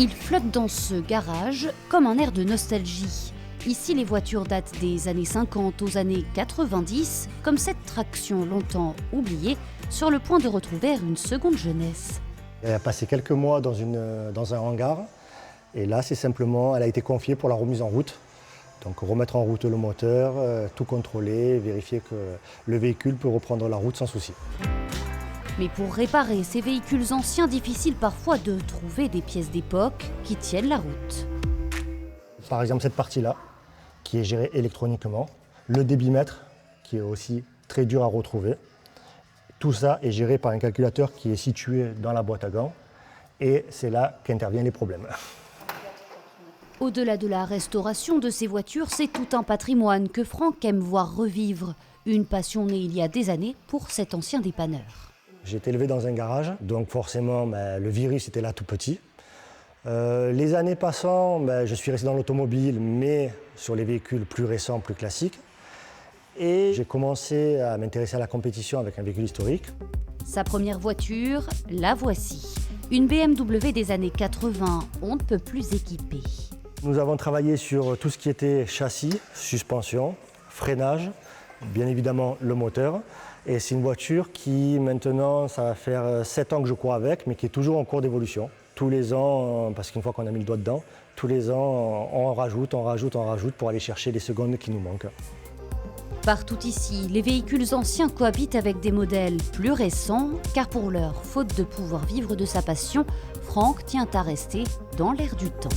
Il flotte dans ce garage comme un air de nostalgie. Ici, les voitures datent des années 50 aux années 90, comme cette traction longtemps oubliée, sur le point de retrouver une seconde jeunesse. Elle a passé quelques mois dans un hangar, et là, elle a été confiée pour la remise en route. Donc remettre en route le moteur, tout contrôler, vérifier que le véhicule peut reprendre la route sans souci. Mais pour réparer ces véhicules anciens, difficile parfois de trouver des pièces d'époque qui tiennent la route. Par exemple, cette partie-là, qui est gérée électroniquement, le débitmètre, qui est aussi très dur à retrouver. Tout ça est géré par un calculateur qui est situé dans la boîte à gants, et c'est là qu'interviennent les problèmes. Au-delà de la restauration de ces voitures, c'est tout un patrimoine que Franck aime voir revivre. Une passion née il y a des années pour cet ancien dépanneur. J'ai été élevé dans un garage, donc forcément le virus était là tout petit. Les années passant, je suis resté dans l'automobile, mais sur les véhicules plus récents, plus classiques. Et j'ai commencé à m'intéresser à la compétition avec un véhicule historique. Sa première voiture, la voici. Une BMW des années 80, on ne peut plus équipée. Nous avons travaillé sur tout ce qui était châssis, suspension, freinage, bien évidemment le moteur. Et c'est une voiture qui maintenant, ça va faire 7 ans que je cours avec, mais qui est toujours en cours d'évolution. Tous les ans, parce qu'une fois qu'on a mis le doigt dedans, tous les ans on rajoute pour aller chercher les secondes qui nous manquent. Partout ici, les véhicules anciens cohabitent avec des modèles plus récents, car pour l'heure, faute de pouvoir vivre de sa passion, Franck tient à rester dans l'air du temps.